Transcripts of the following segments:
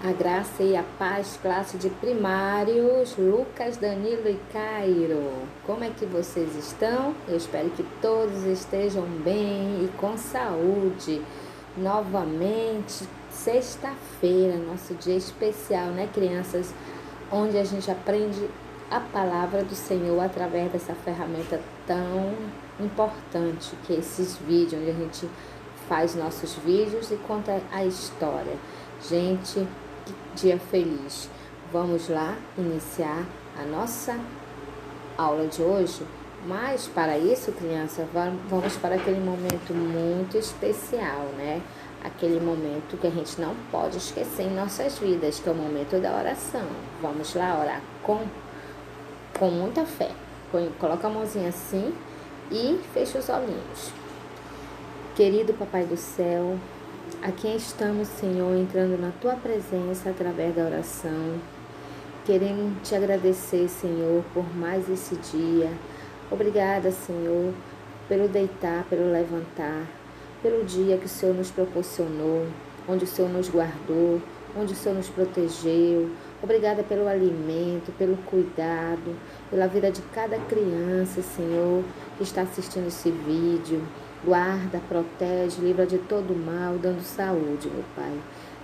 A graça e a paz, classe de primários, Lucas, Danilo e Cairo. Como é que vocês estão? Eu espero que todos estejam bem e com saúde. Novamente, sexta-feira, nosso dia especial, né, crianças? Onde a gente aprende a palavra do Senhor através dessa ferramenta tão importante que é esses vídeos, onde a gente faz nossos vídeos e conta a história. Gente, que dia feliz! Vamos lá iniciar a nossa aula de hoje, mas para isso, criança, vamos para aquele momento muito especial, né? Aquele momento que a gente não pode esquecer em nossas vidas, que é o momento da oração. Vamos lá orar com muita fé. Coloca a mãozinha assim e fecha os olhinhos. Querido Papai do Céu, aqui estamos, Senhor, entrando na Tua presença através da oração. Queremos Te agradecer, Senhor, por mais esse dia. Obrigada, Senhor, pelo deitar, pelo levantar, pelo dia que o Senhor nos proporcionou, onde o Senhor nos guardou, onde o Senhor nos protegeu. Obrigada pelo alimento, pelo cuidado, pela vida de cada criança, Senhor, que está assistindo esse vídeo. Guarda, protege, livra de todo mal, dando saúde, meu Pai.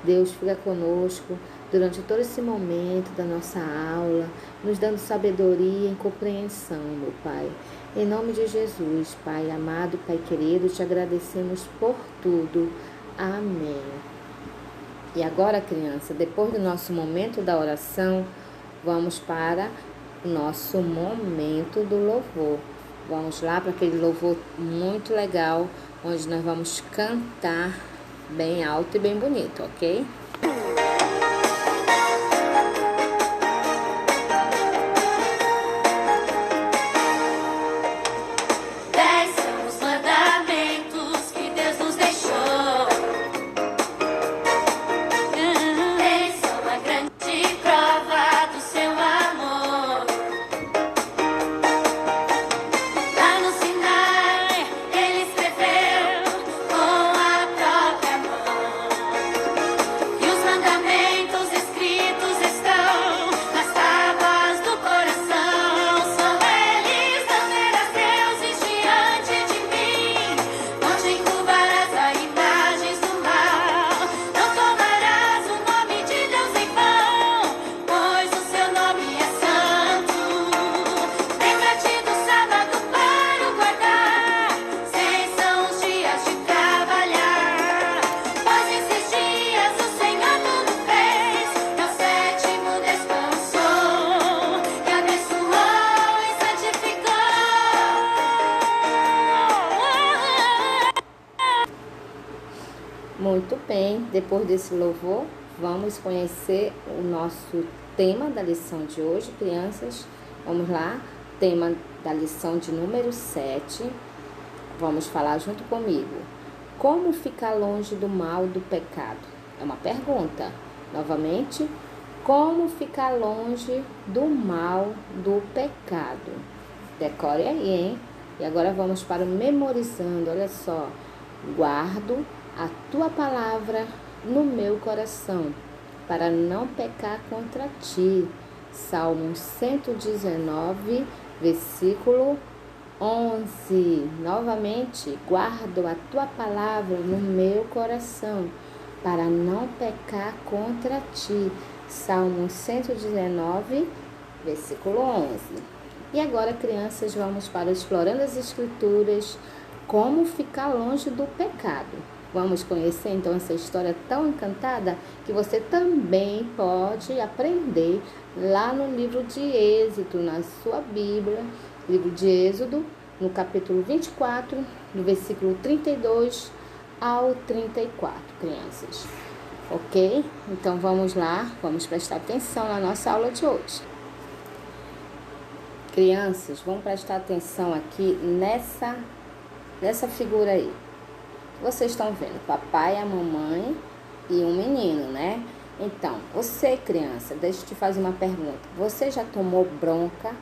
Deus, fica conosco durante todo esse momento da nossa aula, nos dando sabedoria e compreensão, meu Pai. Em nome de Jesus, Pai amado, Pai querido, te agradecemos por tudo. Amém. E agora, criança, depois do nosso momento da oração, vamos para o nosso momento do louvor. Vamos lá para aquele louvor muito legal, onde nós vamos cantar bem alto e bem bonito, ok? Muito bem, depois desse louvor, vamos conhecer o nosso tema da lição de hoje, crianças. Vamos lá, tema da lição de número 7. Vamos falar junto comigo. Como ficar longe do mal do pecado? É uma pergunta. Novamente, como ficar longe do mal do pecado? Decore aí, hein? E agora vamos para o memorizando. Olha só. Guardo a tua palavra no meu coração, para não pecar contra ti. Salmo 119, versículo 11. Novamente, guardo a tua palavra no meu coração, para não pecar contra ti. Salmo 119, versículo 11. E agora, crianças, vamos para Explorando as Escrituras, como ficar longe do pecado. Vamos conhecer então essa história tão encantada que você também pode aprender lá no livro de Êxodo, na sua Bíblia, livro de Êxodo, no capítulo 24, do versículo 32 ao 34, crianças. Ok? Então vamos lá, vamos prestar atenção na nossa aula de hoje. Crianças, vamos prestar atenção aqui nessa figura aí. Vocês estão vendo papai, a mamãe e um menino, né? Então, você, criança, deixa eu te fazer uma pergunta. Você já tomou bronca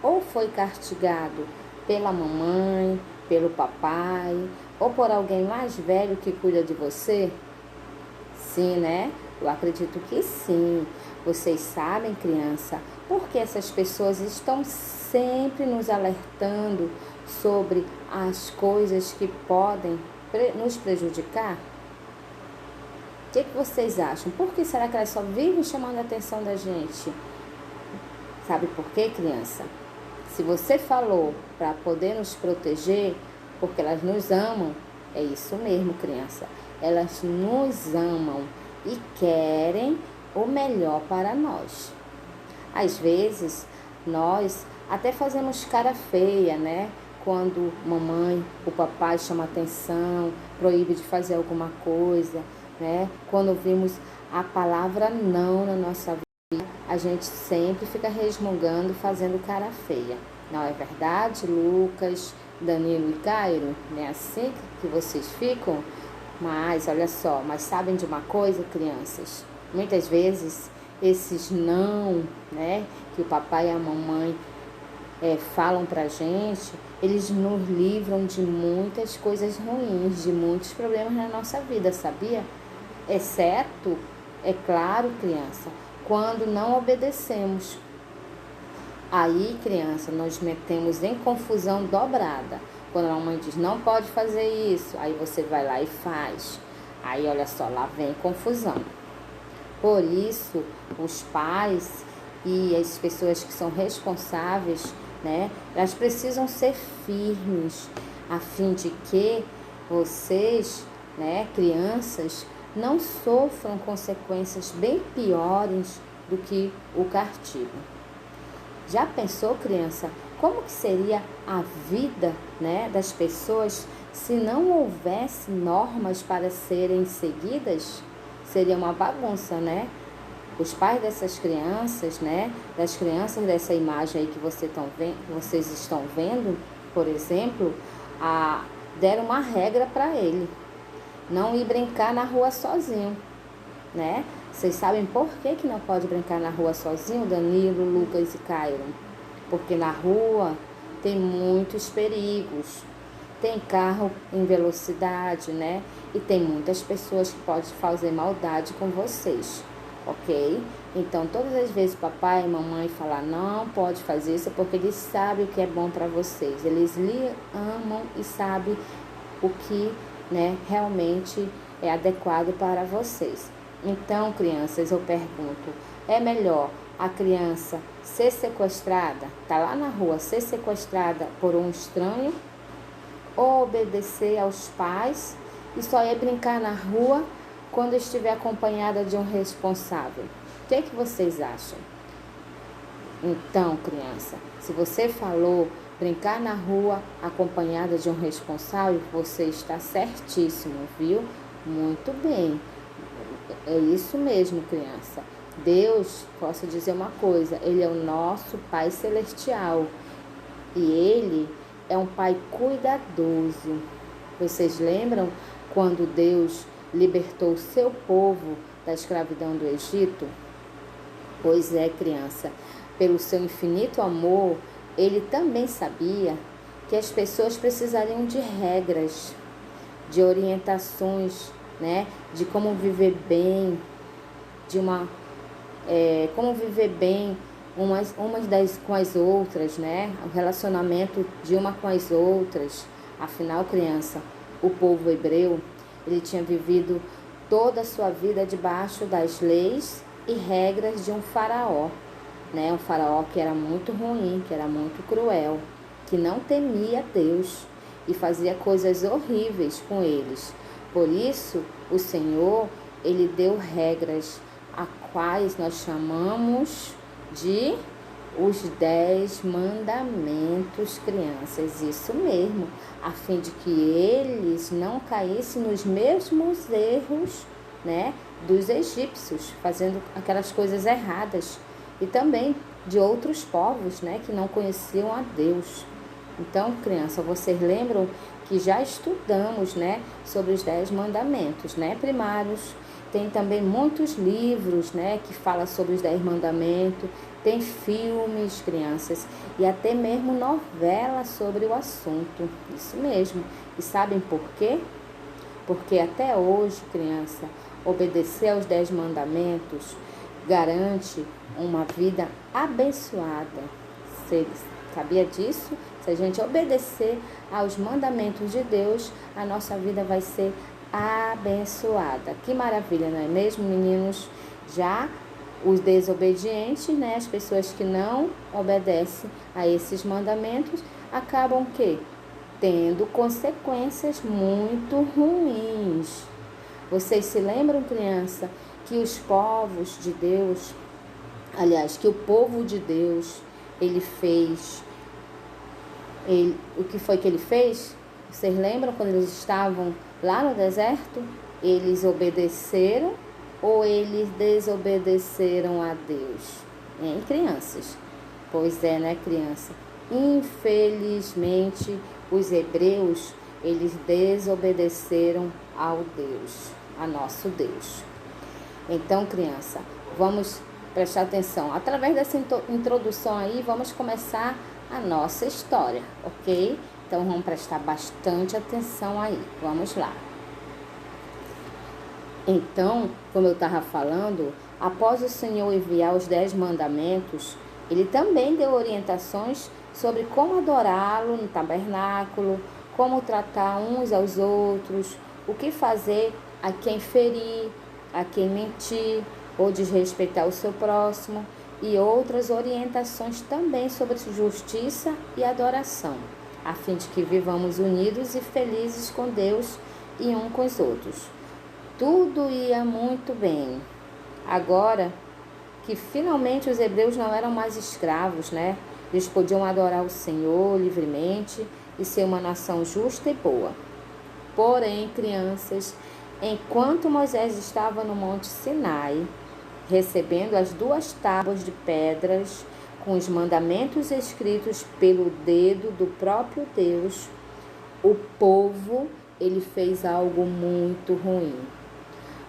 ou foi castigado pela mamãe, pelo papai ou por alguém mais velho que cuida de você? Sim, né? Eu acredito que sim. Vocês sabem, criança, porque essas pessoas estão sempre nos alertando sobre as coisas que podem nos prejudicar? O que vocês acham? Por que será que elas só vivem chamando a atenção da gente? Sabe por quê, criança? Se você falou para poder nos proteger, porque elas nos amam, é isso mesmo, criança. Elas nos amam e querem o melhor para nós. Às vezes, nós até fazemos cara feia, né? Quando mamãe, o papai chama atenção, proíbe de fazer alguma coisa, né? Quando ouvimos a palavra não na nossa vida, a gente sempre fica resmungando, fazendo cara feia. Não é verdade, Lucas, Danilo e Cairo? Não é assim que vocês ficam? Mas, olha só, mas sabem de uma coisa, crianças? Muitas vezes, esses não, né, que o papai e a mamãe falam pra gente, eles nos livram de muitas coisas ruins, de muitos problemas na nossa vida, sabia? Exceto, é claro, criança, quando não obedecemos. Aí, criança, nós metemos em confusão dobrada. Quando a mamãe diz, não pode fazer isso, aí você vai lá e faz. Aí, olha só, lá vem confusão. Por isso, os pais e as pessoas que são responsáveis, né, elas precisam ser firmes, a fim de que vocês, né, crianças, não sofram consequências bem piores do que o castigo. Já pensou, criança, como que seria a vida, né, das pessoas se não houvesse normas para serem seguidas? Seria uma bagunça, né? Os pais dessas crianças, né, das crianças dessa imagem aí que vocês estão vendo, por exemplo, deram uma regra para ele, não ir brincar na rua sozinho, né? Vocês sabem por que não pode brincar na rua sozinho, Danilo, Lucas e Cairo? Porque na rua tem muitos perigos. Tem carro em velocidade, né? E tem muitas pessoas que podem fazer maldade com vocês, ok? Então, todas as vezes papai e mamãe falar não pode fazer isso, é porque eles sabem o que é bom para vocês. Eles lhe amam e sabem o que, né, realmente é adequado para vocês. Então, crianças, eu pergunto, é melhor a criança ser sequestrada, tá lá na rua, ser sequestrada por um estranho, ou obedecer aos pais e só ir brincar na rua quando estiver acompanhada de um responsável? O que vocês acham? Então, criança, se você falou brincar na rua acompanhada de um responsável, você está certíssimo, viu? Muito bem. É isso mesmo, criança. Deus, posso dizer uma coisa, Ele é o nosso Pai Celestial e Ele é um Pai cuidadoso. Vocês lembram quando Deus libertou o seu povo da escravidão do Egito? Pois é, criança, pelo seu infinito amor, Ele também sabia que as pessoas precisariam de regras, de orientações, né, de como viver bem, como viver bem umas com as outras, né, o relacionamento de uma com as outras. Afinal, criança, o povo hebreu, ele tinha vivido toda a sua vida debaixo das leis e regras de um faraó, né, um faraó que era muito ruim, que era muito cruel, que não temia Deus e fazia coisas horríveis com eles. Por isso, o Senhor, Ele deu regras, a quais nós chamamos de os 10 mandamentos, crianças. Isso mesmo, a fim de que eles não caíssem nos mesmos erros, né, dos egípcios, fazendo aquelas coisas erradas. E também de outros povos, né, que não conheciam a Deus. Então, criança, vocês lembram que já estudamos, né, sobre os 10 mandamentos, né, primários. Tem também muitos livros, né, que falam sobre os 10 mandamentos. Tem filmes, crianças, e até mesmo novela sobre o assunto. Isso mesmo. E sabem por quê? Porque até hoje, criança, obedecer aos 10 mandamentos garante uma vida abençoada. Você sabia disso? Se a gente obedecer aos mandamentos de Deus, a nossa vida vai ser abençoada. Que maravilha, não é mesmo, meninos? Já os desobedientes, né, as pessoas que não obedecem a esses mandamentos, acabam que tendo consequências muito ruins. Vocês se lembram, criança, que os povos de Deus, aliás, que o povo de Deus, o que foi que ele fez? Vocês lembram quando eles estavam lá no deserto? Eles obedeceram ou eles desobedeceram a Deus? Hein, crianças? Pois é, né, criança? Infelizmente, os hebreus, eles desobedeceram ao Deus, a nosso Deus. Então, criança, vamos prestar atenção. Através dessa introdução aí, vamos começar a nossa história, ok? Então, vamos prestar bastante atenção aí. Vamos lá. Então, como eu estava falando, após o Senhor enviar os 10 mandamentos, ele também deu orientações sobre como adorá-lo no tabernáculo, como tratar uns aos outros, o que fazer a quem ferir, a quem mentir ou desrespeitar o seu próximo, e outras orientações também sobre justiça e adoração, a fim de que vivamos unidos e felizes com Deus e um com os outros. Tudo ia muito bem. Agora que finalmente os hebreus não eram mais escravos, né? Eles podiam adorar o Senhor livremente e ser uma nação justa e boa. Porém, crianças, enquanto Moisés estava no Monte Sinai, recebendo as 2 tábuas de pedras com os mandamentos escritos pelo dedo do próprio Deus, o povo, ele fez algo muito ruim.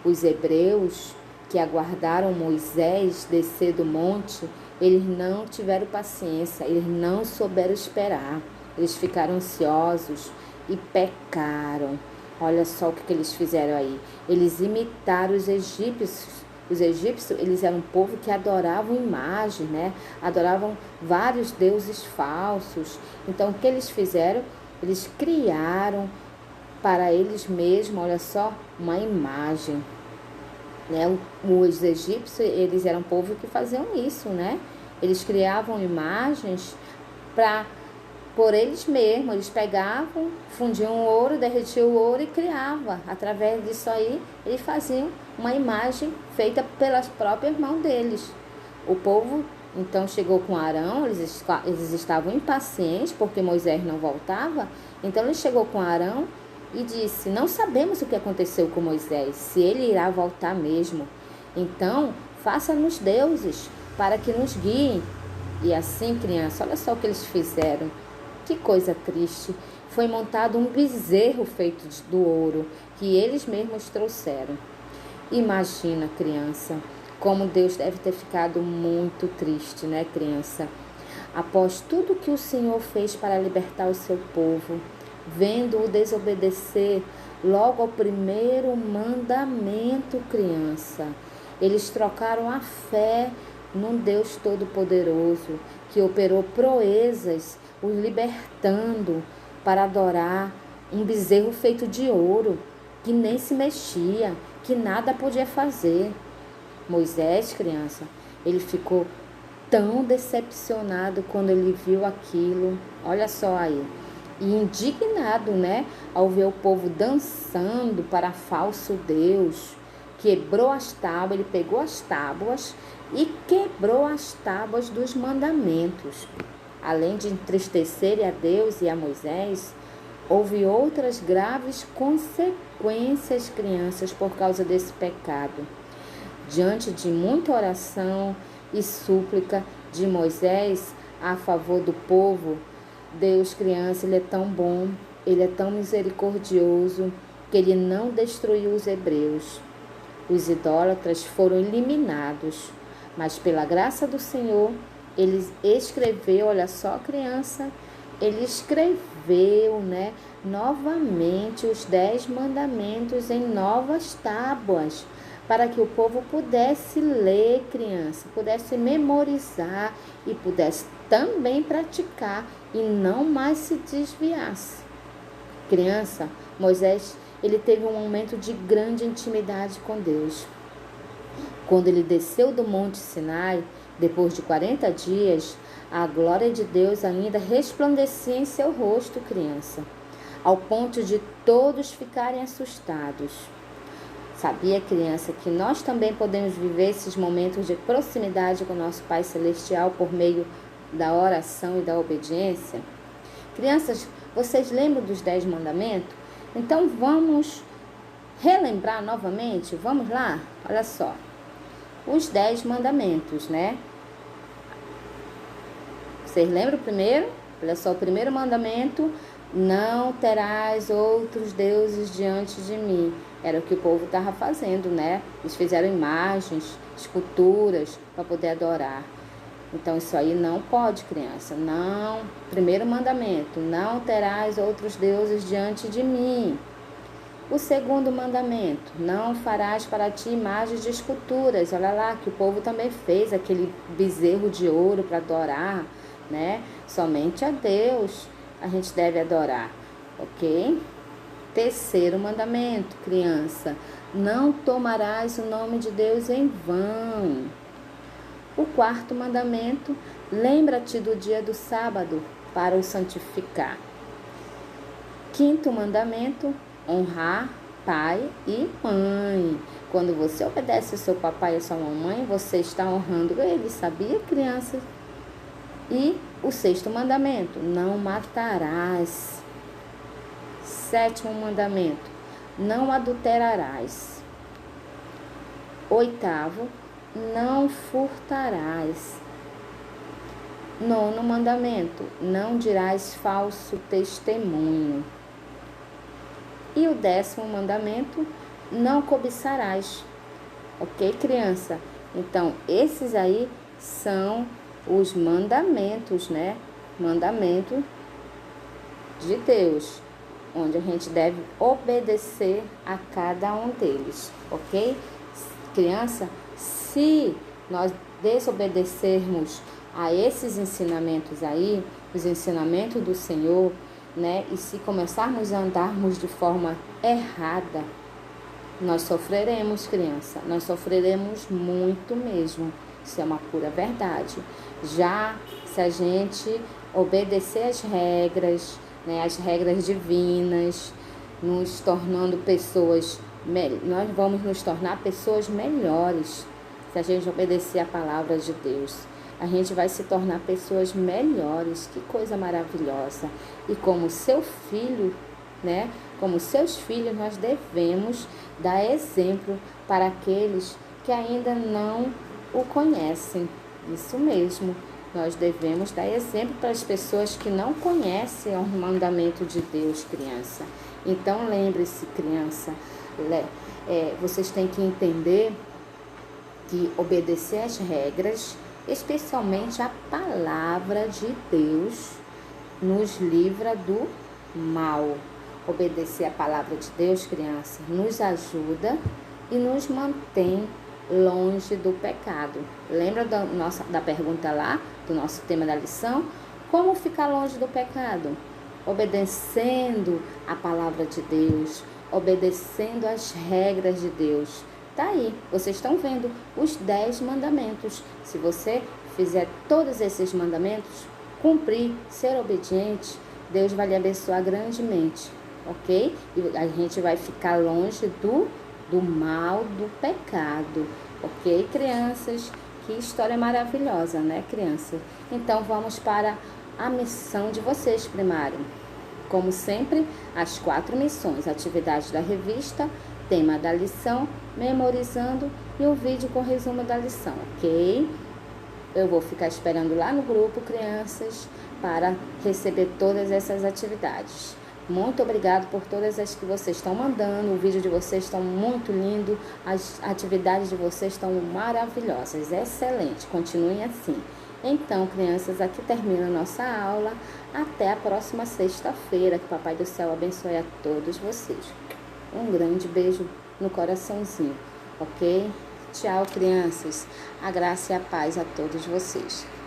Os hebreus que aguardaram Moisés descer do monte, eles não tiveram paciência, eles não souberam esperar, eles ficaram ansiosos e pecaram. Olha só o que eles fizeram aí. Eles imitaram os egípcios. Os egípcios, eles eram um povo que adoravam imagens, né? Adoravam vários deuses falsos. Então, o que eles fizeram? Eles criaram para eles mesmos, olha só, uma imagem. Né? Os egípcios, eles eram um povo que faziam isso, né? Eles criavam imagens por eles mesmos. Eles pegavam, fundiam o ouro, derretiam o ouro e criavam. Através disso aí, eles faziam uma imagem feita pelas próprias mãos deles. O povo, então, chegou com Arão, eles estavam impacientes porque Moisés não voltava. Então, ele chegou com Arão e disse: não sabemos o que aconteceu com Moisés, se ele irá voltar mesmo. Então, faça-nos deuses para que nos guiem. E assim, criança, olha só o que eles fizeram. Que coisa triste. Foi montado um bezerro feito do ouro que eles mesmos trouxeram. Imagina, criança, como Deus deve ter ficado muito triste, né, criança? Após tudo que o Senhor fez para libertar o seu povo, vendo-o desobedecer logo ao primeiro mandamento, criança, eles trocaram a fé num Deus Todo-Poderoso que operou proezas, os libertando para adorar um bezerro feito de ouro, que nem se mexia, que nada podia fazer. Moisés, criança, ele ficou tão decepcionado quando ele viu aquilo, olha só aí, e indignado, né, ao ver o povo dançando para falso Deus, quebrou as tábuas, ele pegou as tábuas e quebrou as tábuas dos mandamentos. Além de entristecer a Deus e a Moisés, houve outras graves consequências, crianças, por causa desse pecado. Diante de muita oração e súplica de Moisés a favor do povo, Deus, criança, ele é tão bom, ele é tão misericordioso, que ele não destruiu os hebreus. Os idólatras foram eliminados, mas pela graça do Senhor, ele escreveu, olha só, criança, ele escreveu, né, novamente os 10 mandamentos em novas tábuas, para que o povo pudesse ler, criança, pudesse memorizar e pudesse também praticar e não mais se desviasse. Criança, Moisés, ele teve um momento de grande intimidade com Deus. Quando ele desceu do Monte Sinai, depois de 40 dias, a glória de Deus ainda resplandecia em seu rosto, criança, ao ponto de todos ficarem assustados. Sabia, criança, que nós também podemos viver esses momentos de proximidade com nosso Pai Celestial por meio da oração e da obediência? Crianças, vocês lembram dos 10 mandamentos? Então vamos relembrar novamente? Vamos lá? Olha só. Os 10 mandamentos, né? Vocês lembram o primeiro? Olha só, o primeiro mandamento: não terás outros deuses diante de mim. Era o que o povo estava fazendo, né? Eles fizeram imagens, esculturas para poder adorar. Então isso aí não pode, criança. Não. Primeiro mandamento: não terás outros deuses diante de mim. O segundo mandamento: não farás para ti imagens de esculturas. Olha lá, que o povo também fez aquele bezerro de ouro para adorar, né? Somente a Deus a gente deve adorar, ok? Terceiro mandamento, criança: não tomarás o nome de Deus em vão. O quarto mandamento: lembra-te do dia do sábado para o santificar. Quinto mandamento: honrar pai e mãe. Quando você obedece ao seu papai e à sua mamãe, você está honrando eles, sabia, criança? E o sexto mandamento: não matarás. Sétimo mandamento: não adulterarás. Oitavo: não furtarás. Nono mandamento: não dirás falso testemunho. E o 10º mandamento: não cobiçarás. Ok, criança? Então, esses aí são os mandamentos, né? Mandamento de Deus, onde a gente deve obedecer a cada um deles, ok? Criança, se nós desobedecermos a esses ensinamentos aí, os ensinamentos do Senhor, né? E se começarmos a andarmos de forma errada, nós sofreremos, criança. Nós sofreremos muito mesmo. Isso é uma pura verdade. Já se a gente obedecer às regras, né, as regras divinas, nos tornando pessoas, nós vamos nos tornar pessoas melhores. Se a gente obedecer a palavra de Deus, a gente vai se tornar pessoas melhores. Que coisa maravilhosa. E como seu filho, né, como seus filhos, nós devemos dar exemplo para aqueles que ainda não o conhecem. Isso mesmo. Nós devemos dar exemplo para as pessoas que não conhecem o mandamento de Deus, criança. Então, lembre-se, criança, vocês têm que entender que obedecer às regras, especialmente a palavra de Deus, nos livra do mal. Obedecer a palavra de Deus, criança, nos ajuda e nos mantém longe do pecado. Lembra da pergunta lá, do nosso tema da lição? Como ficar longe do pecado? Obedecendo a palavra de Deus, obedecendo as regras de Deus. Tá aí, vocês estão vendo os 10 mandamentos. Se você fizer todos esses mandamentos, cumprir, ser obediente, Deus vai lhe abençoar grandemente, ok? E a gente vai ficar longe do mal, do pecado, ok, crianças? Que história maravilhosa, né, criança? Então, vamos para a missão de vocês, primário. Como sempre, as 4 missões: atividade da revista, tema da lição, memorizando e um vídeo com resumo da lição, ok? Eu vou ficar esperando lá no grupo, crianças, para receber todas essas atividades. Muito obrigado por todas as que vocês estão mandando. O vídeo de vocês está muito lindo. As atividades de vocês estão maravilhosas. Excelente. Continuem assim. Então, crianças, aqui termina a nossa aula. Até a próxima sexta-feira. Que o Papai do Céu abençoe a todos vocês. Um grande beijo no coraçãozinho, ok? Tchau, crianças. A graça e a paz a todos vocês.